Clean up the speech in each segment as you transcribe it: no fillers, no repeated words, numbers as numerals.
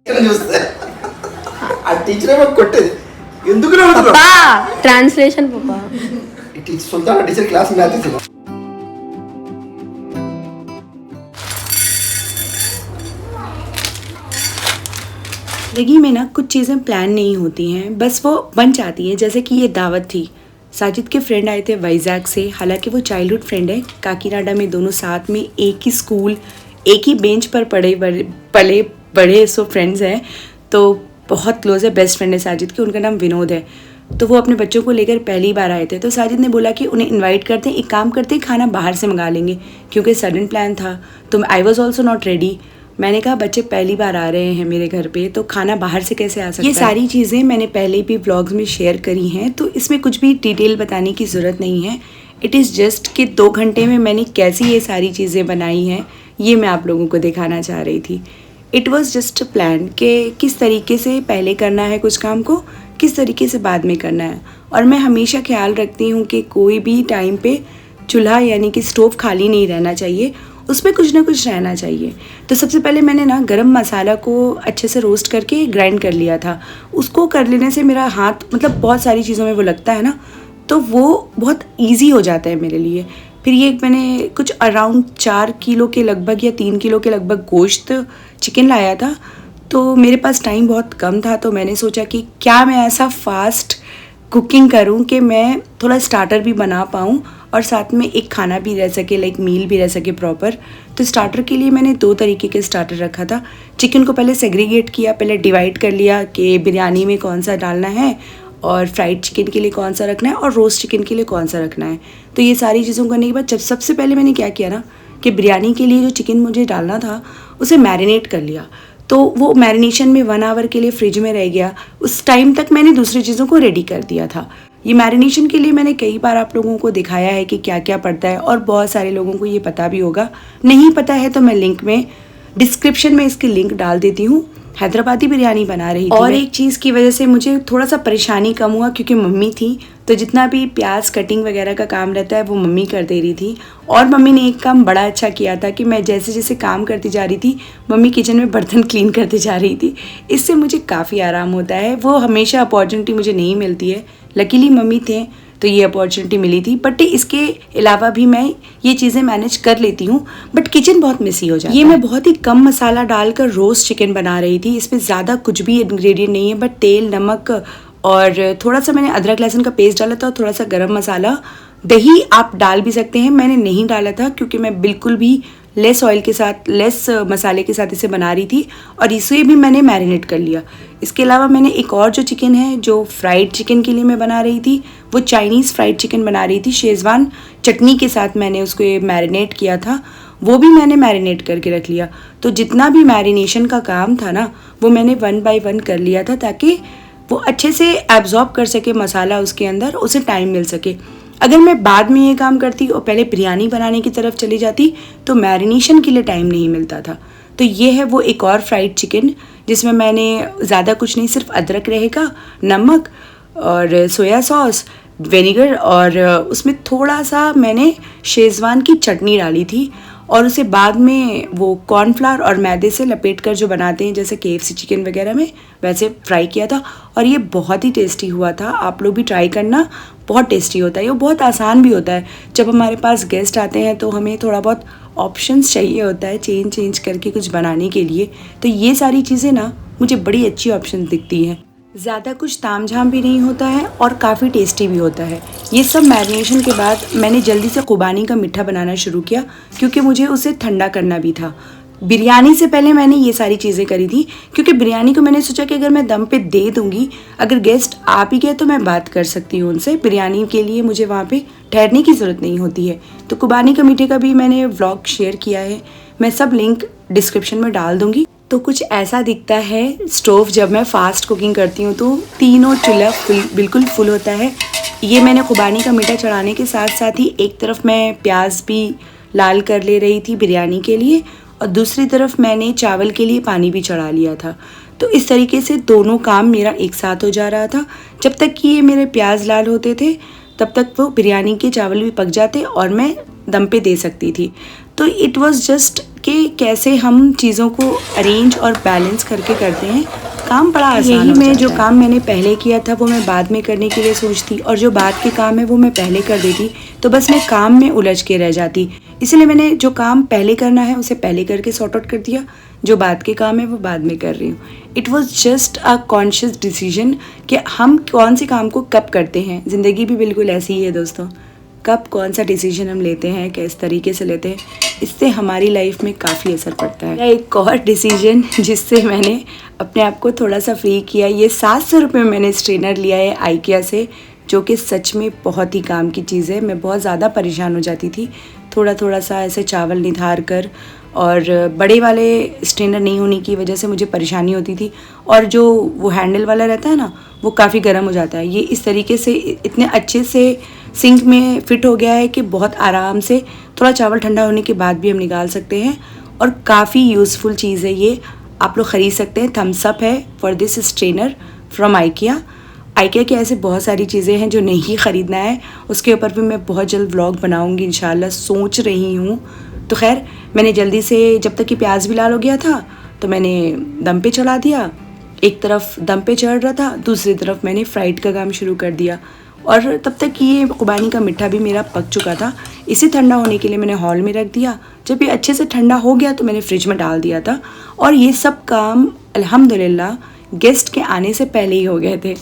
చూస్తే ఆ టీచర్ ఏమో కొట్టేది ఎందుకు పప్పా ట్రాన్స్లేషన్ పప్పా టీచర్ సుల్తాన్ టీచర్ క్లాస్ में आती थी। जिंदगी में ना कुछ चीज़ें प्लान नहीं होती हैं, बस वो बन जाती हैं। जैसे कि ये दावत थी, साजिद के फ्रेंड आए थे वाइजैक से। हालांकि वो चाइल्डहुड फ्रेंड है, काकीनाडा में दोनों साथ में एक ही स्कूल एक ही बेंच पर पले बड़े सो फ्रेंड्स हैं, तो बहुत क्लोज है, बेस्ट फ्रेंड है साजिद की। उनका नाम विनोद है। तो वो अपने बच्चों को लेकर पहली बार आए थे। तो साजिद ने बोला कि उन्हें इनवाइट करते हैं, एक काम करते हैं खाना बाहर से मंगा लेंगे, क्योंकि सडन प्लान था। तो I was also not ready. मैंने कहा बच्चे पहली बार आ रहे हैं मेरे घर पे, तो खाना बाहर से कैसे आ सकता है। ये सारी चीज़ें मैंने पहले भी व्लॉग्स में शेयर करी हैं, तो इसमें कुछ भी डिटेल बताने की ज़रूरत नहीं है। इट इज़ जस्ट कि 2 घंटे में मैंने कैसी ये सारी चीज़ें बनाई हैं, ये मैं आप लोगों को दिखाना चाह रही थी। इट वॉज़ जस्ट प्लान कि किस तरीके से पहले करना है कुछ काम को, किस तरीके से बाद में करना है। और मैं हमेशा ख्याल रखती हूँ कि कोई भी टाइम पे चूल्हा यानी कि स्टोव खाली नहीं रहना चाहिए, उसमें कुछ ना कुछ रहना चाहिए। तो सबसे पहले मैंने ना गरम मसाला को अच्छे से रोस्ट करके ग्राइंड कर लिया था। उसको कर लेने से मेरा हाथ मतलब बहुत सारी चीज़ों में वो लगता है ना, तो वो बहुत ईजी हो जाता है मेरे लिए। फिर ये मैंने कुछ अराउंड 4 किलो के लगभग या 3 किलो के लगभग गोश्त चिकन लाया था। तो मेरे पास टाइम बहुत कम था, तो मैंने सोचा कि क्या मैं ऐसा फास्ट कुकिंग करूं कि मैं थोड़ा स्टार्टर भी बना पाऊं और साथ में एक खाना भी रह सके, लाइक मील भी रह सके प्रॉपर। तो स्टार्टर के लिए मैंने 2 तरीके के स्टार्टर रखा था। चिकन को पहले सेग्रीगेट किया, पहले डिवाइड कर लिया कि बिरयानी में कौन सा डालना है और फ्राइड चिकन के लिए कौन सा रखना है और रोस्ट चिकन के लिए कौन सा रखना है। तो ये सारी चीज़ों करने के बाद जब सबसे पहले मैंने क्या किया ना कि बिरयानी के लिए जो चिकन मुझे डालना था उसे मैरिनेट कर लिया। तो वो मैरिनेशन में 1 आवर के लिए फ्रिज में रह गया। उस टाइम तक मैंने दूसरी चीज़ों को रेडी कर दिया था। ये मैरिनेशन के लिए मैंने कई बार आप लोगों को दिखाया है कि क्या क्या पड़ता है, और बहुत सारे लोगों को ये पता भी होगा। नहीं पता है तो मैं लिंक में डिस्क्रिप्शन में इसकी लिंक डाल देती हूँ। हैदराबादी बिरयानी बना रही थी और एक चीज़ की वजह से मुझे थोड़ा सा परेशानी कम हुआ, क्योंकि मम्मी थी, तो जितना भी प्याज कटिंग वगैरह का काम रहता है वो मम्मी कर दे रही थी। और मम्मी ने एक काम बड़ा अच्छा किया था कि मैं जैसे जैसे काम करती जा रही थी, मम्मी किचन में बर्तन क्लीन करते जा रही थी। इससे मुझे काफ़ी आराम होता है। वो हमेशा अपॉर्चुनिटी मुझे नहीं मिलती है, लकीली मम्मी थे तो ये अपॉर्चुनिटी मिली थी। बट इसके अलावा भी मैं ये चीज़ें मैनेज कर लेती हूँ, बट किचन बहुत मिसी हो जाता है। ये मैं बहुत ही कम मसाला डालकर रोस्ट चिकन बना रही थी। इसमें ज़्यादा कुछ भी इंग्रेडिएंट नहीं है, बट तेल, नमक और थोड़ा सा मैंने अदरक लहसुन का पेस्ट डाला था और थोड़ा सा गरम मसाला। दही आप डाल भी सकते हैं, मैंने नहीं डाला था क्योंकि मैं बिल्कुल भी लेस ऑयल के साथ, लेस मसाले के साथ इसे बना रही थी, और इसे भी मैंने मैरिनेट कर लिया। इसके अलावा मैंने एक और जो चिकन है जो फ्राइड चिकन के लिए मैं बना रही थी, वो चाइनीज़ फ्राइड चिकन बना रही थी। शेजवान चटनी के साथ मैंने उसको मैरिनेट किया था, वो भी मैंने मैरिनेट करके रख लिया। तो जितना भी मैरिनेशन का काम था ना, वो मैंने 1 बाय 1 कर लिया था, ताकि वो अच्छे से एब्जॉर्ब कर सके मसाला उसके अंदर, उसे टाइम मिल सके। अगर मैं बाद में ये काम करती और पहले बिरयानी बनाने की तरफ चली जाती तो मैरिनेशन के लिए टाइम नहीं मिलता था। तो ये है वो एक और फ्राइड चिकन, जिसमें मैंने ज़्यादा कुछ नहीं, सिर्फ अदरक रहेगा, नमक और सोया सॉस, विनेगर, और उसमें थोड़ा सा मैंने शेजवान की चटनी डाली थी, और उसे बाद में वो कॉर्नफ्लावर और मैदे से लपेट कर जो बनाते हैं जैसे KFC चिकन वगैरह में, वैसे फ्राई किया था। और ये बहुत ही टेस्टी हुआ था। आप लोग भी ट्राई करना, बहुत टेस्टी होता है। ये बहुत आसान भी होता है। जब हमारे पास गेस्ट आते हैं तो हमें थोड़ा बहुत ऑप्शंस चाहिए होता है चेंज करके कुछ बनाने के लिए। तो ये सारी चीज़ें ना मुझे बड़ी अच्छी ऑप्शन दिखती हैं। ज़्यादा कुछ तामझाम भी नहीं होता है और काफ़ी टेस्टी भी होता है। ये सब मैरिनेशन के बाद मैंने जल्दी से खुबानी का मीठा बनाना शुरू किया, क्योंकि मुझे उसे ठंडा करना भी था। बिरयानी से पहले मैंने ये सारी चीज़ें करी थी, क्योंकि बिरयानी को मैंने सोचा कि अगर मैं दम पे दे दूँगी, अगर गेस्ट आ भी गए तो मैं बात कर सकती हूँ उनसे। बिरयानी के लिए मुझे वहाँ पे ठहरने की ज़रूरत नहीं होती है। तो खुबानी का मीठे का भी मैंने व्लॉग शेयर किया है, मैं सब लिंक डिस्क्रिप्शन में डाल दूँगी। तो कुछ ऐसा दिखता है स्टोव जब मैं फ़ास्ट कुकिंग करती हूँ, तो तीनों चूल्हा बिल्कुल फुल होता है। ये मैंने खुबानी का मीठा चढ़ाने के साथ साथ ही एक तरफ मैं प्याज भी लाल कर ले रही थी बिरयानी के लिए, और दूसरी तरफ मैंने चावल के लिए पानी भी चढ़ा लिया था। तो इस तरीके से दोनों काम मेरा एक साथ हो जा रहा था। जब तक कि ये मेरे प्याज लाल होते थे तब तक वो बिरयानी के चावल भी पक जाते और मैं दम पे दे सकती थी। तो इट वाज जस्ट कि कैसे हम चीज़ों को अरेंज और बैलेंस करके करते हैं, काम बड़ा आसान यही हो मैं जो काम मैंने पहले किया था वो मैं बाद में करने के लिए सोचती, और जो बाद के काम है वो मैं पहले कर देती, तो बस मैं काम में उलझ के रह जाती। इसलिए मैंने जो काम पहले करना है उसे पहले करके सॉर्ट आउट कर दिया, जो बाद के काम है वो बाद में कर रही हूँ। It was just a conscious decision कि हम कौन से काम को कब करते हैं। ज़िंदगी भी बिल्कुल ऐसी ही है दोस्तों, कब कौन सा डिसीजन हम लेते हैं, किस तरीके से लेते हैं, इससे हमारी लाइफ में काफ़ी असर पड़ता है। एक और डिसीजन जिससे मैंने अपने आप को थोड़ा सा फ्री किया, ये 700 रुपये में मैंने स्ट्रेनर लिया है आइकिया से, जो कि सच में बहुत ही काम की चीज़ है। मैं बहुत ज़्यादा परेशान हो जाती थी, थोड़ा थोड़ा सा ऐसे चावल निधार कर, और बड़े वाले स्ट्रेनर नहीं होने की वजह से मुझे परेशानी होती थी, और जो वो हैंडल वाला रहता है ना वो काफ़ी गर्म हो जाता है। ये इस तरीके से इतने अच्छे से सिंक में फिट हो गया है कि बहुत आराम से थोड़ा चावल ठंडा होने के बाद भी हम निकाल सकते हैं, और काफ़ी यूज़फुल चीज़ है ये, आप लोग ख़रीद सकते हैं। थम्स अप है for this strainer from IKEA. IKEA की ऐसे बहुत सारी चीज़ें हैं जो नहीं ख़रीदना है, उसके ऊपर भी मैं बहुत जल्द व्लॉग बनाऊंगी इंशाल्लाह, सोच रही हूँ। तो खैर मैंने जल्दी से, जब तक कि प्याज भी लाल हो गया था तो मैंने दम पे चढ़ा दिया। एक तरफ दम पे चढ़ रहा था, दूसरी तरफ मैंने फ्राइड का काम शुरू कर दिया, और तब तक ये खुबानी का मिठा भी मेरा पक चुका था। इसे ठंडा होने के लिए मैंने हॉल में रख दिया। जब ये अच्छे से ठंडा हो गया तो मैंने फ्रिज में डाल दिया था, और ये सब काम अल्हम्दुलिल्लाह गेस्ट के आने से पहले ही हो गए थे,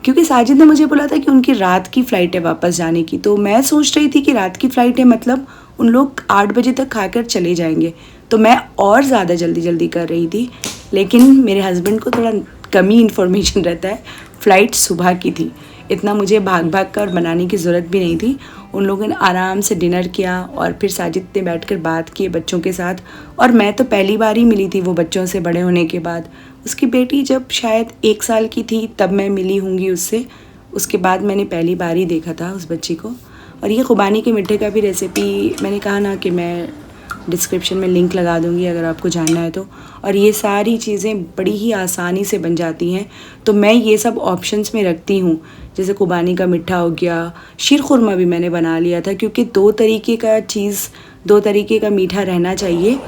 क्योंकि साजिद ने मुझे बोला था कि उनकी रात की फ़्लाइट है वापस जाने की। तो मैं सोच रही थी कि रात की फ़्लाइट है मतलब उन लोग 8 बजे तक खाकर चले जाएंगे, तो मैं और ज़्यादा जल्दी कर रही थी। लेकिन मेरे हस्बैंड को थोड़ा कम ही इन्फॉर्मेशन रहता है, फ़्लाइट सुबह की थी, इतना मुझे भाग कर बनाने की ज़रूरत भी नहीं थी। उन लोगों ने आराम से डिनर किया, और फिर साजिद ने बैठकर बात की बच्चों के साथ, और मैं तो पहली बार ही मिली थी वो बच्चों से बड़े होने के बाद। उसकी बेटी जब शायद 1 साल की थी तब मैं मिली होंगी उससे, उसके बाद मैंने पहली बार ही देखा था उस बच्ची को। और ये खुबानी के मिठे का भी रेसिपी मैंने कहा ना कि मैं डिस्क्रिप्शन में लिंक लगा दूंगी अगर आपको जानना है तो। और ये सारी चीज़ें बड़ी ही आसानी से बन जाती हैं, तो मैं ये सब ऑप्शंस में रखती हूँ। जैसे खुबानी का मिठा हो गया, शीर खुरमा भी मैंने बना लिया था, क्योंकि 2 तरीके का मीठा रहना चाहिए।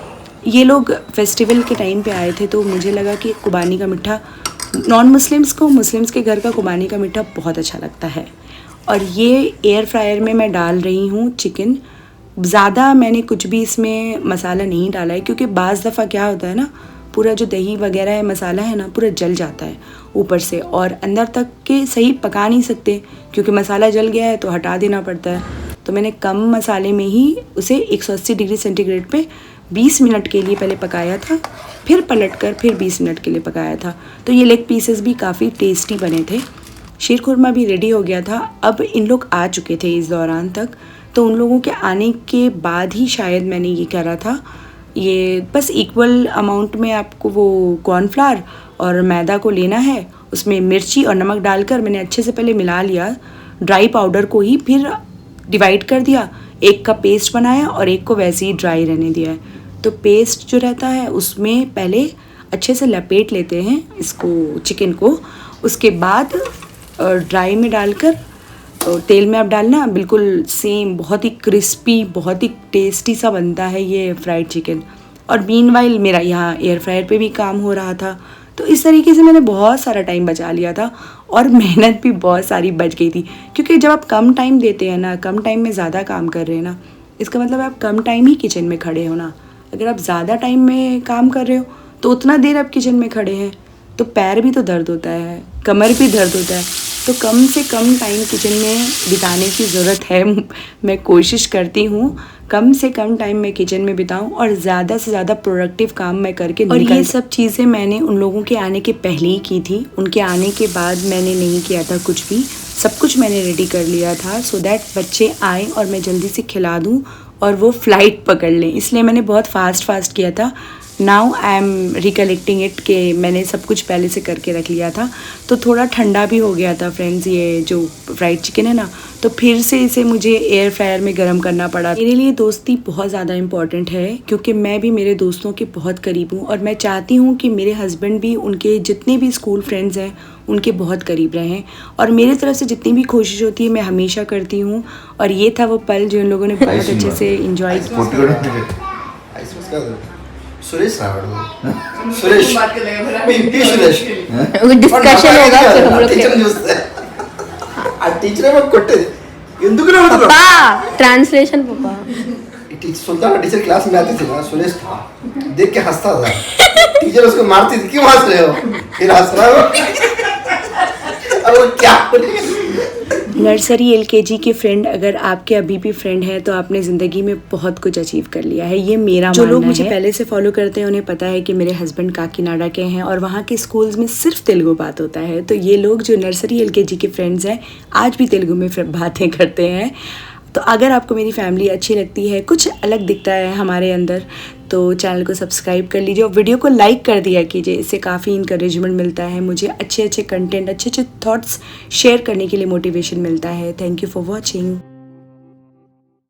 ये लोग फेस्टिवल के टाइम पे आए थे, तो मुझे लगा कि खुबानी का मिठा नॉन मुस्लिम्स को, मुस्लिम्स के घर का खुबानी का मिठा बहुत अच्छा लगता है। और ये एयर फ्रायर में मैं डाल रही हूँ चिकन। ज़्यादा मैंने कुछ भी इसमें मसाला नहीं डाला है, क्योंकि बाज़ दफ़ा क्या होता है ना, पूरा जो दही वगैरह है, मसाला है ना, पूरा जल जाता है ऊपर से, और अंदर तक के सही पका नहीं सकते, क्योंकि मसाला जल गया है तो हटा देना पड़ता है। तो मैंने कम मसाले में ही उसे 180 डिग्री सेंटीग्रेड पे 20 मिनट के लिए पहले पकाया था, फिर पलट कर फिर 20 मिनट के लिए पकाया था। तो ये लेग पीसेस भी काफ़ी टेस्टी बने थे। शीर खुरमा भी रेडी हो गया था। अब इन लोग आ चुके थे इस दौरान तक, तो उन लोगों के आने के बाद ही शायद मैंने ये करा था। ये बस इक्वल अमाउंट में आपको वो कॉर्नफ्लावर और मैदा को लेना है, उसमें मिर्ची और नमक डालकर मैंने अच्छे से पहले मिला लिया, ड्राई पाउडर को ही फिर डिवाइड कर दिया, एक का पेस्ट बनाया और एक को वैसे ही ड्राई रहने दिया है। तो पेस्ट जो रहता है उसमें पहले अच्छे से लपेट लेते हैं इसको, चिकन को, उसके बाद ड्राई में डालकर तेल में आप डालना, बिल्कुल सेम, बहुत ही क्रिस्पी, बहुत ही टेस्टी सा बनता है ये फ्राइड चिकन। और मीनवाइल मेरा यहाँ एयर फ्रायर पे भी काम हो रहा था, तो इस तरीके से मैंने बहुत सारा टाइम बचा लिया था, और मेहनत भी बहुत सारी बच गई थी। क्योंकि जब आप कम टाइम देते हैं ना, कम टाइम में ज़्यादा काम कर रहे हैं ना, इसका मतलब आप कम टाइम ही किचन में खड़े हो ना। अगर आप ज़्यादा टाइम में काम कर रहे हो तो उतना देर आप किचन में खड़े हैं तो पैर भी तो दर्द होता है, कमर भी दर्द होता है। तो कम से कम टाइम किचन में बिताने की ज़रूरत है। मैं कोशिश करती हूँ कम से कम टाइम मैं किचन में बिताऊँ और ज़्यादा से ज़्यादा प्रोडक्टिव काम मैं करके निकल। और ये सब चीज़ें मैंने उन लोगों के आने के पहले ही की थी, उनके आने के बाद मैंने नहीं किया था कुछ भी। सब कुछ मैंने रेडी कर लिया था सो दैट बच्चे आएँ और मैं जल्दी से खिला दूँ और वो फ़्लाइट पकड़ लें, इसलिए मैंने बहुत फास्ट किया था। Now I am recollecting it कि मैंने सब कुछ पहले से करके रख लिया था, तो थोड़ा ठंडा भी हो गया था फ्रेंड्स ये जो फ्राइड चिकन है ना, तो फिर से इसे मुझे एयर फ्रायर में गर्म करना पड़ा। मेरे लिए दोस्ती बहुत ज़्यादा इम्पॉर्टेंट है, क्योंकि मैं भी मेरे दोस्तों के बहुत करीब हूँ और मैं चाहती हूँ कि मेरे हस्बैंड भी उनके जितने भी स्कूल फ्रेंड्स हैं उनके बहुत करीब रहें, और मेरी तरफ से जितनी भी कोशिश होती है मैं हमेशा करती हूँ। और ये था वो पल जो उन लोगों ने बहुत अच्छे से इंजॉय किया। सुरेश रावण सुरेश पी सुरेश డిస్కషన్ होगा फिर हम लोग టీచర్ के చూస్తే ఆ టీచర్ ఏమో కొట్టేది ఎందుకు నవ్వుతున్నావు पापा ट्रांसलेशन पापा सुल्तान टीचर क्लास में आती थी ना सुरेश था देख के हंसता था टीचर उसको मारती थी क्यों हंस रहे हो फिर हंस रहा हो अब वो क्या नर्सरी एलकेजी के फ्रेंड अगर आपके अभी भी फ्रेंड है तो आपने ज़िंदगी में बहुत कुछ अचीव कर लिया है, ये मेरा मानना है। जो लोग मुझे पहले से फॉलो करते हैं उन्हें पता है कि मेरे हस्बैंड काकीनाडा के हैं और वहाँ के स्कूल्स में सिर्फ तेलुगु बात होता है, तो ये लोग जो नर्सरी एलकेजी के फ्रेंड्स हैं आज भी तेलुगु में बातें करते हैं। तो अगर आपको मेरी फैमिली अच्छी लगती है, कुछ अलग दिखता है हमारे अंदर, तो चैनल को सब्सक्राइब कर लीजिए और वीडियो को लाइक कर दिया कीजिए, इससे काफ़ी इंकरेजमेंट मिलता है मुझे, अच्छे अच्छे कंटेंट अच्छे अच्छे थॉट्स शेयर करने के लिए मोटिवेशन मिलता है। Thank you for watching.